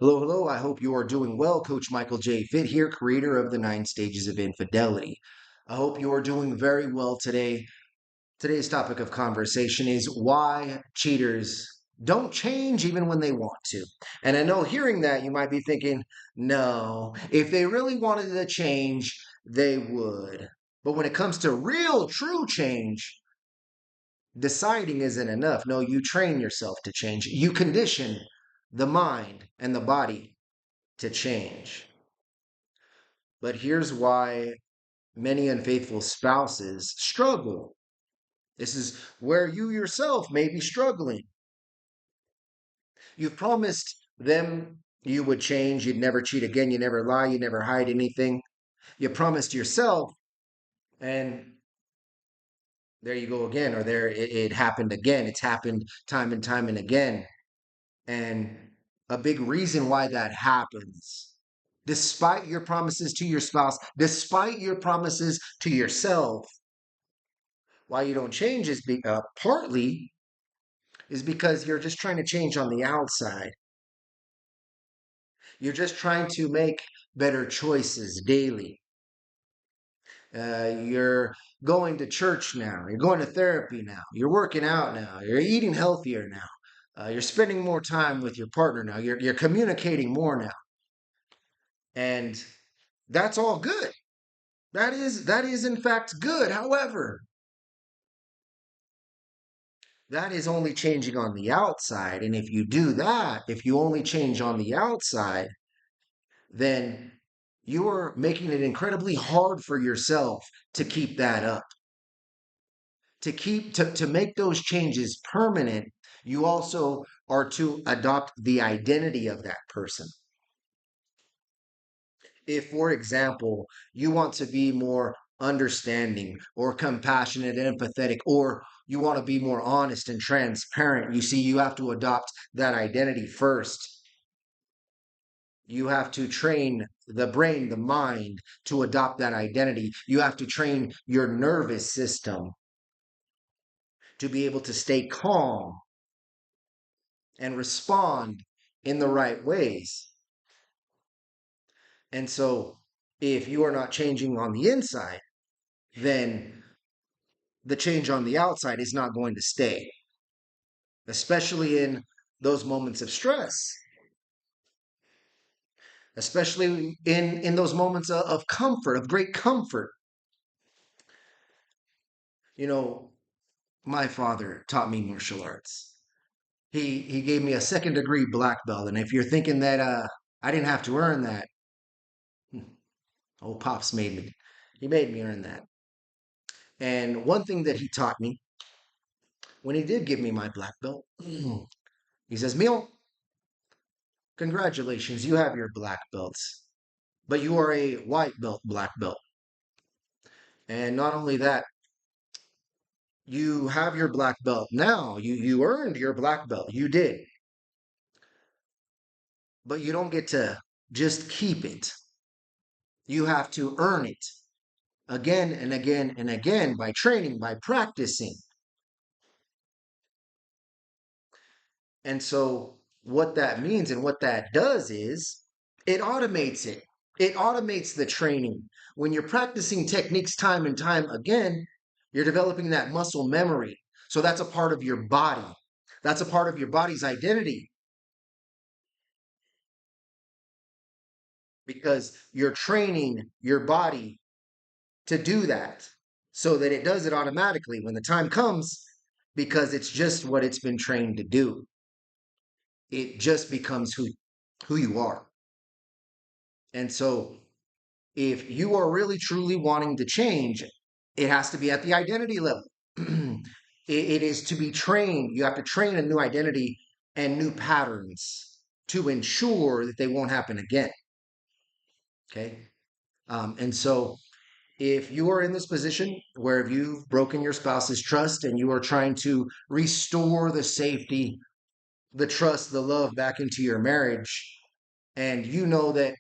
Hello, hello. I hope you are doing well. Coach Michael J. Fit here, creator of the 9 stages of infidelity. I hope you are doing very well today. Today's topic of conversation is why cheaters don't change even when they want to. And I know hearing that you might be thinking, no, if they really wanted to change, they would. But when it comes to real, true change, deciding isn't enough. No, you train yourself to change. You condition the mind and the body to change. But here's why many unfaithful spouses struggle. This is where you yourself may be struggling. You've promised them you would change, you'd never cheat again, you never lie, you never hide anything. You promised yourself, and there you go again, or it happened again. It's happened time and time and again. And a big reason why that happens, despite your promises to your spouse, despite your promises to yourself, why you don't change is partly is because you're just trying to change on the outside. You're just trying to make better choices daily. You're going to church now. You're going to therapy now. You're working out now. You're eating healthier now. You're spending more time with your partner now. You're communicating more now, and that's all good. That is in fact good. However, that is only changing on the outside. And if you do that, if you only change on the outside, then you're making it incredibly hard for yourself to keep that up. To make those changes permanent, you also are to adopt the identity of that person. If, for example, you want to be more understanding or compassionate and empathetic, or you want to be more honest and transparent, you see, you have to adopt that identity first. You have to train the brain, the mind to adopt that identity. You have to train your nervous system to be able to stay calm and respond in the right ways. And so, if you are not changing on the inside, then the change on the outside is not going to stay, especially in those moments of stress, especially in those moments of comfort, of great comfort. You know, my father taught me martial arts. He gave me a second degree black belt, and if you're thinking that I didn't have to earn that, hmm, old pops made me. He made me earn that. And one thing that he taught me when he did give me my black belt, he says, "Mil, congratulations, you have your black belts, but you are a white belt black belt. And not only that, you have your black belt now. You earned your black belt. You did. But you don't get to just keep it. You have to earn it again and again and again by training, by practicing." And so what that means and what that does is it automates it. It automates the training. When you're practicing techniques time and time again, you're developing that muscle memory. So that's a part of your body. That's a part of your body's identity because you're training your body to do that so that it does it automatically when the time comes because it's just what it's been trained to do. It just becomes who you are. And so if you are really truly wanting to change, it has to be at the identity level. It is to be trained. You have to train a new identity and new patterns to ensure that they won't happen again. Okay. And so if you are in this position where you've broken your spouse's trust and you are trying to restore the safety, the trust, the love back into your marriage, and you know that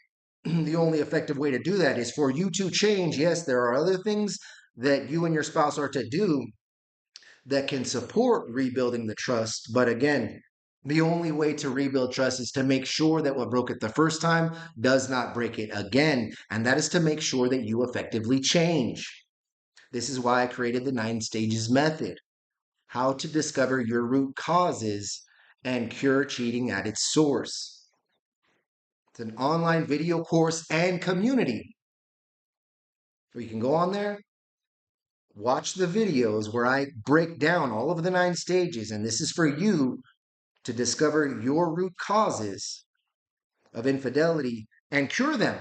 the only effective way to do that is for you to change. Yes, there are other things that you and your spouse are to do that can support rebuilding the trust. But again, The only way to rebuild trust is to make sure that what broke it the first time does not break it again. And that is to make sure that you effectively change. This is why I created the 9 stages method: how to discover your root causes and cure cheating at its source. It's an online video course and community. So you can go on there, watch the videos where I break down all of the 9 stages. And this is for you to discover your root causes of infidelity and cure them.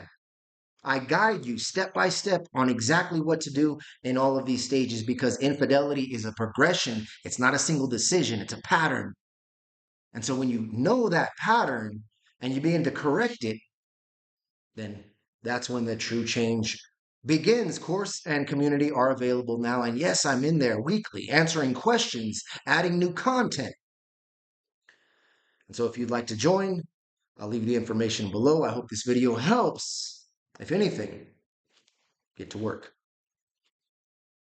I guide you step by step on exactly what to do in all of these stages, because infidelity is a progression. It's not a single decision, it's a pattern. And so when you know that pattern and you begin to correct it, then that's when the true change begins. Course and community are available now. And yes, I'm in there weekly answering questions, adding new content. And so if you'd like to join, I'll leave the information below. I hope this video helps. If anything, get to work.